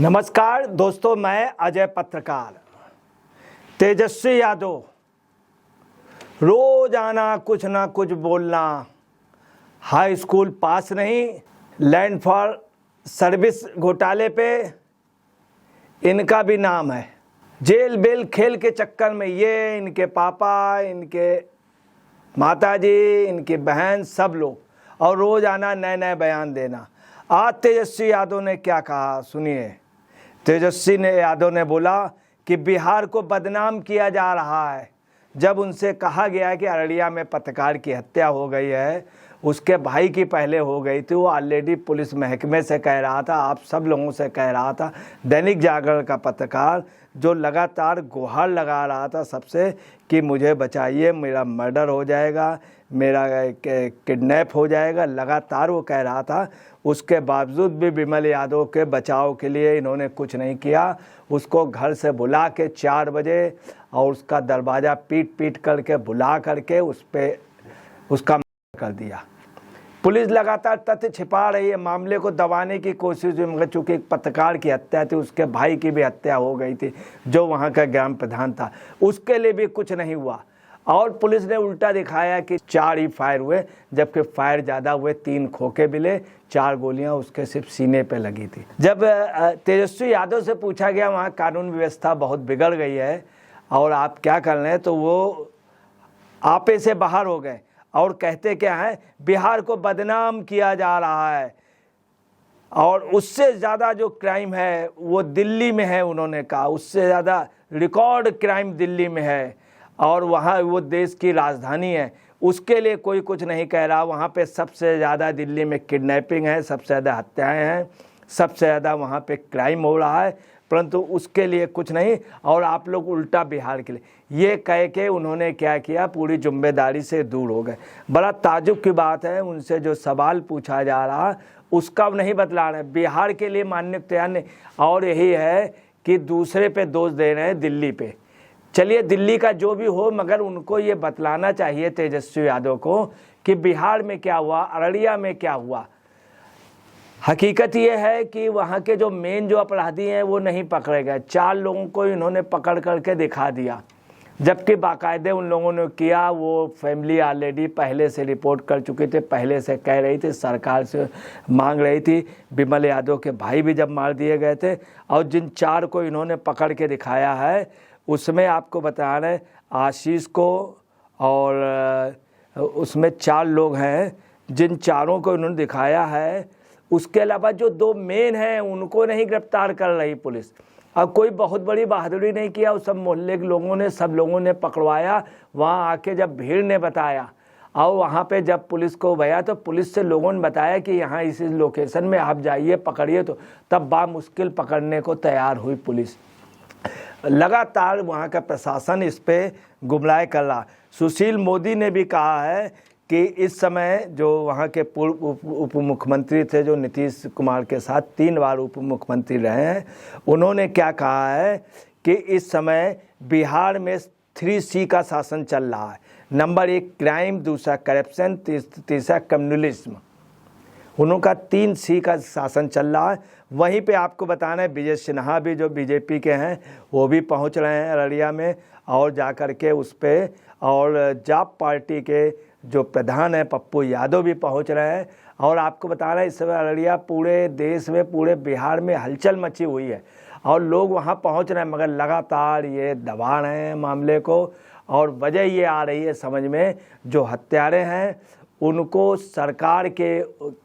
नमस्कार दोस्तों, मैं अजय पत्रकार। तेजस्वी यादव रोज आना, कुछ ना कुछ बोलना, हाई स्कूल पास नहीं, लैंड फॉर सर्विस घोटाले पे इनका भी नाम है। जेल बेल खेल के चक्कर में ये, इनके पापा, इनके माताजी, इनकी बहन, सब लोग, और रोज आना, नए नए बयान देना। आज तेजस्वी यादव ने क्या कहा सुनिए। तेजस्वी यादव ने बोला कि बिहार को बदनाम किया जा रहा है। जब उनसे कहा गया कि अररिया में पत्रकार की हत्या हो गई है, उसके भाई की पहले हो गई थी, वो ऑलरेडी पुलिस महकमे से कह रहा था, आप सब लोगों से कह रहा था, दैनिक जागरण का पत्रकार जो लगातार गुहार लगा रहा था सबसे कि मुझे बचाइए, मेरा मर्डर हो जाएगा, मेरा किडनैप हो जाएगा, लगातार वो कह रहा था। उसके बावजूद भी विमल यादव के बचाव के लिए इन्होंने कुछ नहीं किया। उसको घर से बुला के 4 बजे और उसका दरवाज़ा पीट पीट करके बुला करके उस पर उसका कर दिया। पुलिस लगातार तथ्य छिपा रही है, मामले को दबाने की कोशिश हुई, मगर चूंकि एक पत्रकार की हत्या थी, उसके भाई की भी हत्या हो गई थी जो वहाँ का ग्राम प्रधान था, उसके लिए भी कुछ नहीं हुआ। और पुलिस ने उल्टा दिखाया कि 4 ही फायर हुए, जबकि फायर ज़्यादा हुए, 3 खोखे मिले, 4 गोलियां उसके सिर्फ सीने पे लगी थी। जब तेजस्वी यादव से पूछा गया वहाँ कानून व्यवस्था बहुत बिगड़ गई है और आप क्या कर रहे हैं, तो वो आपे से बाहर हो गए और कहते क्या है, बिहार को बदनाम किया जा रहा है और उससे ज़्यादा जो क्राइम है वो दिल्ली में है। उन्होंने कहा उससे ज़्यादा रिकॉर्ड क्राइम दिल्ली में है और वहाँ वो देश की राजधानी है, उसके लिए कोई कुछ नहीं कह रहा। वहाँ पे सबसे ज़्यादा दिल्ली में किडनैपिंग है, सबसे ज़्यादा हत्याएं हैं, सबसे ज़्यादा वहाँ पे क्राइम हो रहा है, परंतु उसके लिए कुछ नहीं। और आप लोग उल्टा बिहार के लिए, ये कह के उन्होंने क्या किया, पूरी जिम्मेदारी से दूर हो गए। बड़ा ताज्जुब की बात है, उनसे जो सवाल पूछा जा रहा उसका नहीं बतला रहे, बिहार के लिए मानने तैयार नहीं। और यही है कि दूसरे पे दोष दे रहे हैं, दिल्ली पे। चलिए दिल्ली का जो भी हो, मगर उनको ये बतलाना चाहिए तेजस्वी यादव को कि बिहार में क्या हुआ, अररिया में क्या हुआ। हकीकत ये है कि वहाँ के जो मेन जो अपराधी हैं वो नहीं पकड़े गए। 4 लोगों को इन्होंने पकड़ करके दिखा दिया, जबकि बाकायदे उन लोगों ने किया। वो फैमिली ऑलरेडी पहले से रिपोर्ट कर चुके थे, पहले से कह रही थी, सरकार से मांग रही थी। विमल यादव के भाई भी जब मार दिए गए थे, और जिन 4 को इन्होंने पकड़ के दिखाया है उसमें आपको बता रहे आशीष को, और उसमें 4 लोग हैं जिन 4 को इन्होंने दिखाया है। उसके अलावा जो 2 मेन हैं उनको नहीं गिरफ्तार कर रही पुलिस। अब कोई बहुत बड़ी बहादुरी नहीं किया, उस सब मोहल्ले के लोगों ने, सब लोगों ने पकड़वाया। वहाँ आके जब भीड़ ने बताया और वहाँ पे जब पुलिस को गया तो पुलिस से लोगों ने बताया कि यहाँ इस लोकेशन में आप जाइए, पकड़िए, तो तब बामुश्किल पकड़ने को तैयार हुई पुलिस। लगातार वहाँ का प्रशासन इस पे गुमराह कर रहा। सुशील मोदी ने भी कहा है कि इस समय जो वहाँ के पूर्व उप मुख्यमंत्री थे, जो नीतीश कुमार के साथ 3 बार उप मुख्यमंत्री रहे हैं, उन्होंने क्या कहा है कि इस समय बिहार में 3C का शासन चल रहा है। नंबर 1 क्राइम, दूसरा करप्शन, तीसरा कम्युनलिज्म। उनका 3C का शासन चल रहा है। वहीं पे आपको बताना है, विजय सिन्हा भी जो बीजेपी के हैं वो भी पहुंच रहे हैं अररिया में, और जा कर के उस पर, और जाप पार्टी के जो प्रधान है पप्पू यादव भी पहुंच रहे हैं। और आपको बताना है इस समय अररिया पूरे देश में, पूरे बिहार में हलचल मची हुई है और लोग वहां पहुंच रहे हैं, मगर लगातार ये दबा रहे हैं मामले को। और वजह ये आ रही है समझ में, जो हत्यारे हैं उनको सरकार के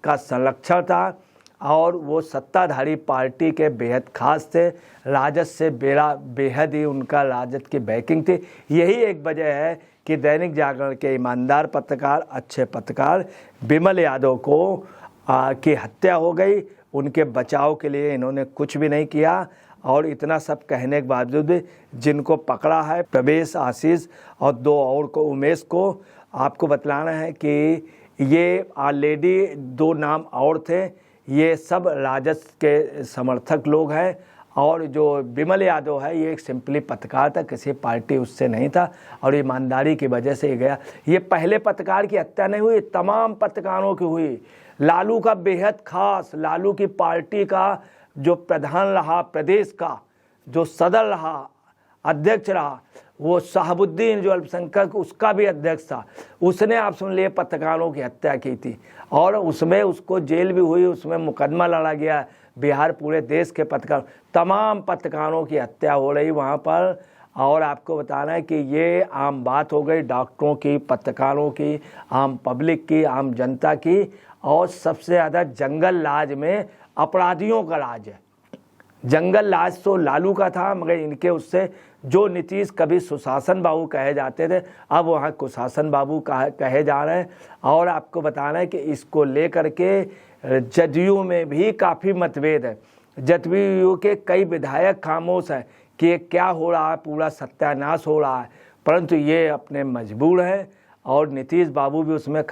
का संरक्षण था और वो सत्ताधारी पार्टी के बेहद खास थे, राजद से बेहद ही उनका राजद की बैकिंग थी। यही एक वजह है कि दैनिक जागरण के ईमानदार पत्रकार, अच्छे पत्रकार विमल यादव को की हत्या हो गई। उनके बचाव के लिए इन्होंने कुछ भी नहीं किया। और इतना सब कहने के बावजूद जिनको पकड़ा है, प्रवेश, आशीष और 2 और को, उमेश को, आपको बतलाना है कि ये ऑलरेडी 2 नाम और थे। ये सब राजद के समर्थक लोग हैं। और जो विमल यादव है ये एक सिंपली पत्रकार था, किसी पार्टी उससे नहीं था और ईमानदारी की वजह से ही गया। ये पहले पत्रकार की हत्या नहीं हुई, तमाम पत्रकारों की हुई। लालू का बेहद खास, लालू की पार्टी का जो प्रधान रहा प्रदेश का, जो सदर रहा, अध्यक्ष रहा, वो शहाबुद्दीन जो अल्पसंख्यक उसका भी अध्यक्ष था, उसने आप सुन लिए पत्रकारों की हत्या की थी और उसमें उसको जेल भी हुई, उसमें मुकदमा लड़ा गया। बिहार पूरे देश के पत्रकार, तमाम पत्रकारों की हत्या हो रही वहाँ पर। और आपको बताना है कि ये आम बात हो गई, डॉक्टरों की, पत्रकारों की, आम पब्लिक की, आम जनता की। और सबसे ज़्यादा जंगल राज में अपराधियों का राज है। जंगल राज तो लालू का था, मगर इनके उससे जो नीतीश कभी सुशासन बाबू कहे जाते थे, अब वहाँ कुशासन बाबू कहे जा रहे हैं। और आपको बताना है कि इसको लेकर के जदयू में भी काफ़ी मतभेद है। जदयू के कई विधायक खामोश हैं कि ये क्या हो रहा है, पूरा सत्यानाश हो रहा है, परंतु ये अपने मजबूर हैं। और नीतीश बाबू भी उसमें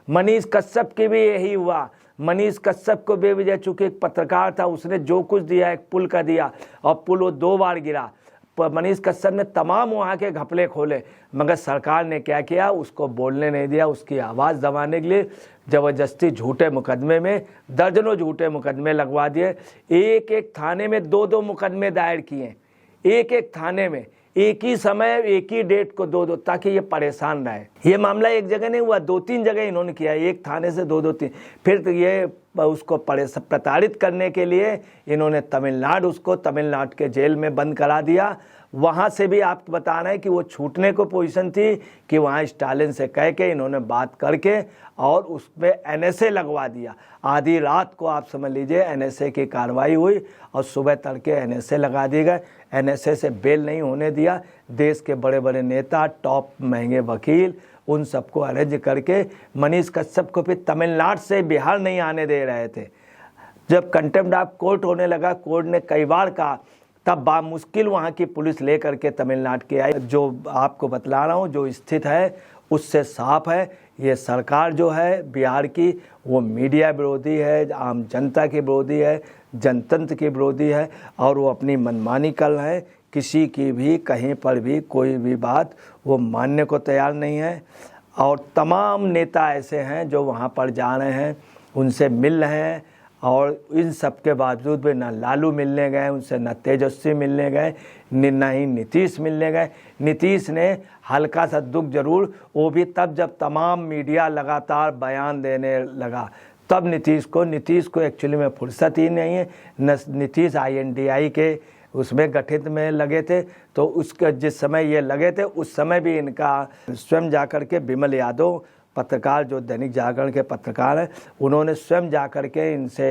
मनीष कश्यप की भी यही हुआ। मनीष कश्यप को बेवजह, चूँकि एक पत्रकार था, उसने जो कुछ दिया, एक पुल का दिया और पुल वो 2 बार गिरा। मनीष कश्यप ने तमाम वहाँ के घपले खोले, मगर सरकार ने क्या किया, उसको बोलने नहीं दिया। उसकी आवाज़ दबाने के लिए ज़बरदस्ती झूठे मुकदमे में दर्जनों झूठे मुकदमे लगवा दिए। एक एक थाने में 2-2 मुकदमे दायर किए, एक एक थाने में, एक ही समय, एक ही डेट को 2-2, ताकि ये परेशान रहे। ये मामला एक जगह नहीं हुआ, 2-3 जगह इन्होंने किया, एक थाने से 2-2-3। फिर तो ये उसको प्रताड़ित करने के लिए इन्होंने तमिलनाडु के जेल में बंद करा दिया। वहाँ से भी आपको बताना है कि वो छूटने को पोजीशन थी कि वहाँ स्टालिन से कह के इन्होंने बात करके और उस पर NSA लगवा दिया। आधी रात को आप समझ लीजिए NSA की कार्रवाई हुई और सुबह तड़के NSA लगा दिए गए। NSA से बेल नहीं होने दिया। देश के बड़े बड़े नेता, टॉप महंगे वकील, उन सबको अरेंज करके मनीष कश्यप को फिर तमिलनाडु से बिहार नहीं आने दे रहे थे। जब कंटेम्प्ट ऑफ कोर्ट होने लगा, कोर्ट ने कई बार कहा, तब बामुश्किल वहाँ की पुलिस लेकर के तमिलनाडु के आई। जो आपको बतला रहा हूँ, जो स्थिति है उससे साफ है, ये सरकार जो है बिहार की, वो मीडिया विरोधी है, आम जनता की विरोधी है, जनतंत्र की विरोधी है, और वो अपनी मनमानी कर रहे हैं। किसी की भी कहीं पर भी कोई भी बात वो मानने को तैयार नहीं है। और तमाम नेता ऐसे हैं जो वहाँ पर जा रहे हैं, उनसे मिल रहे हैं, और इन सब के बावजूद भी ना लालू मिलने गए उनसे, ना तेजस्वी मिलने गए, ना ही नीतीश मिलने गए। नीतीश ने हल्का सा दुख जरूर, वो भी तब जब तमाम मीडिया लगातार बयान देने लगा, तब नीतीश को एक्चुअली में फुर्सत ही नहीं है। नीतीश INDI के उसमें गठित में लगे थे, तो उसके जिस समय ये लगे थे उस समय भी इनका स्वयं जाकर के विमल यादव, पत्रकार जो दैनिक जागरण के पत्रकार हैं, उन्होंने स्वयं जाकर के इनसे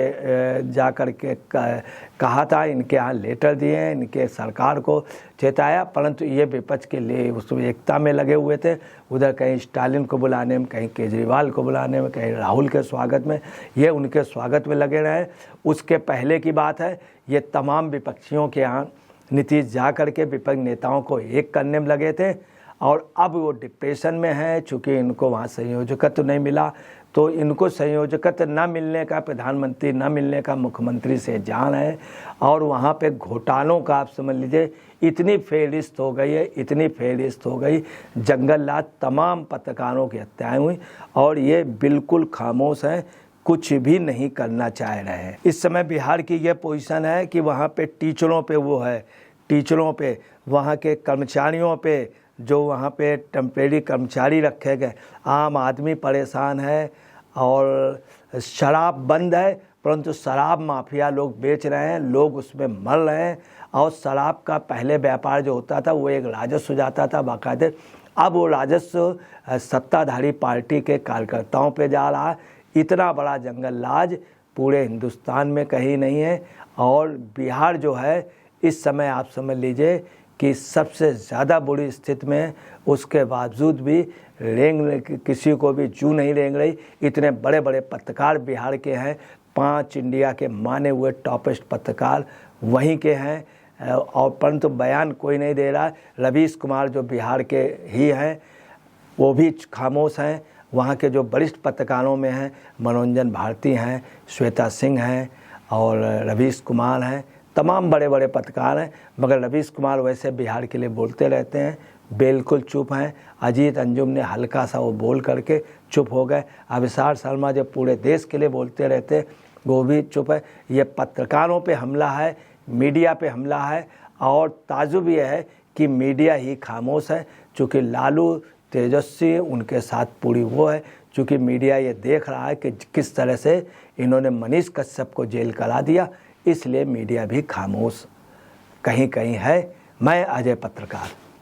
जाकर के कहा था, इनके यहाँ लेटर दिए हैं, इनके सरकार को चेताया, परंतु ये विपक्ष के लिए उस एकता में लगे हुए थे। उधर कहीं स्टालिन को बुलाने में, कहीं केजरीवाल को बुलाने में, कहीं राहुल के स्वागत में, ये उनके स्वागत में लगे रहे। उसके पहले की बात है, ये तमाम विपक्षियों के यहाँ नीतीश जा कर के विपक्ष नेताओं को एक करने में लगे थे। और अब वो डिप्रेशन में है, चूँकि इनको वहाँ संयोजकत्व नहीं मिला, तो इनको संयोजकत्व न मिलने का, प्रधानमंत्री न मिलने का मुख्यमंत्री से जान है। और वहाँ पे घोटालों का आप समझ लीजिए इतनी फेहरिस्त हो गई है, इतनी फेहरिस्त हो गई, जंगल राज, तमाम पत्रकारों की हत्याएँ हुई, और ये बिल्कुल खामोश हैं, कुछ भी नहीं करना चाह रहे हैं। इस समय बिहार की ये पोजीशन है कि वहाँ पे टीचरों पे वो है, टीचरों पे, वहाँ के कर्मचारियों पे, जो वहाँ पे टेम्परेरी कर्मचारी रखे गए, आम आदमी परेशान है। और शराब बंद है, परंतु शराब माफिया लोग बेच रहे हैं, लोग उसमें मर रहे हैं। और शराब का पहले व्यापार जो होता था वो एक राजस्व जाता था बाकायदे, अब वो राजस्व सत्ताधारी पार्टी के कार्यकर्ताओं पे जा रहा है। इतना बड़ा जंगल राज पूरे हिंदुस्तान में कहीं नहीं है। और बिहार जो है इस समय आप समझ लीजिए कि सबसे ज़्यादा बुरी स्थिति में, उसके बावजूद भी किसी को भी जू नहीं रेंग रही। इतने बड़े बड़े पत्रकार बिहार के हैं, 5 इंडिया के माने हुए टॉपेस्ट पत्रकार वहीं के हैं, और परंतु बयान कोई नहीं दे रहा है। रवीश कुमार जो बिहार के ही हैं वो भी खामोश हैं। वहाँ के जो वरिष्ठ पत्रकारों में हैं, मनोरंजन भारती हैं, श्वेता सिंह हैं और रवीश कुमार हैं, तमाम बड़े बड़े पत्रकार हैं, मगर रवीश कुमार वैसे बिहार के लिए बोलते रहते हैं, बिल्कुल चुप हैं। अजीत अंजुम ने हल्का सा वो बोल करके चुप हो गए। अभिसार शर्मा जो पूरे देश के लिए बोलते रहते, वो भी चुप है। ये पत्रकारों पे हमला है, मीडिया पे हमला है। और ताजुब यह है कि मीडिया ही खामोश है, चूँकि लालू तेजस्वी उनके साथ पूरी वो है। चूँकि मीडिया ये देख रहा है कि किस तरह से इन्होंने मनीष कश्यप को जेल करा दिया, इसलिए मीडिया भी खामोश कहीं कहीं है। मैं अजय पत्रकार।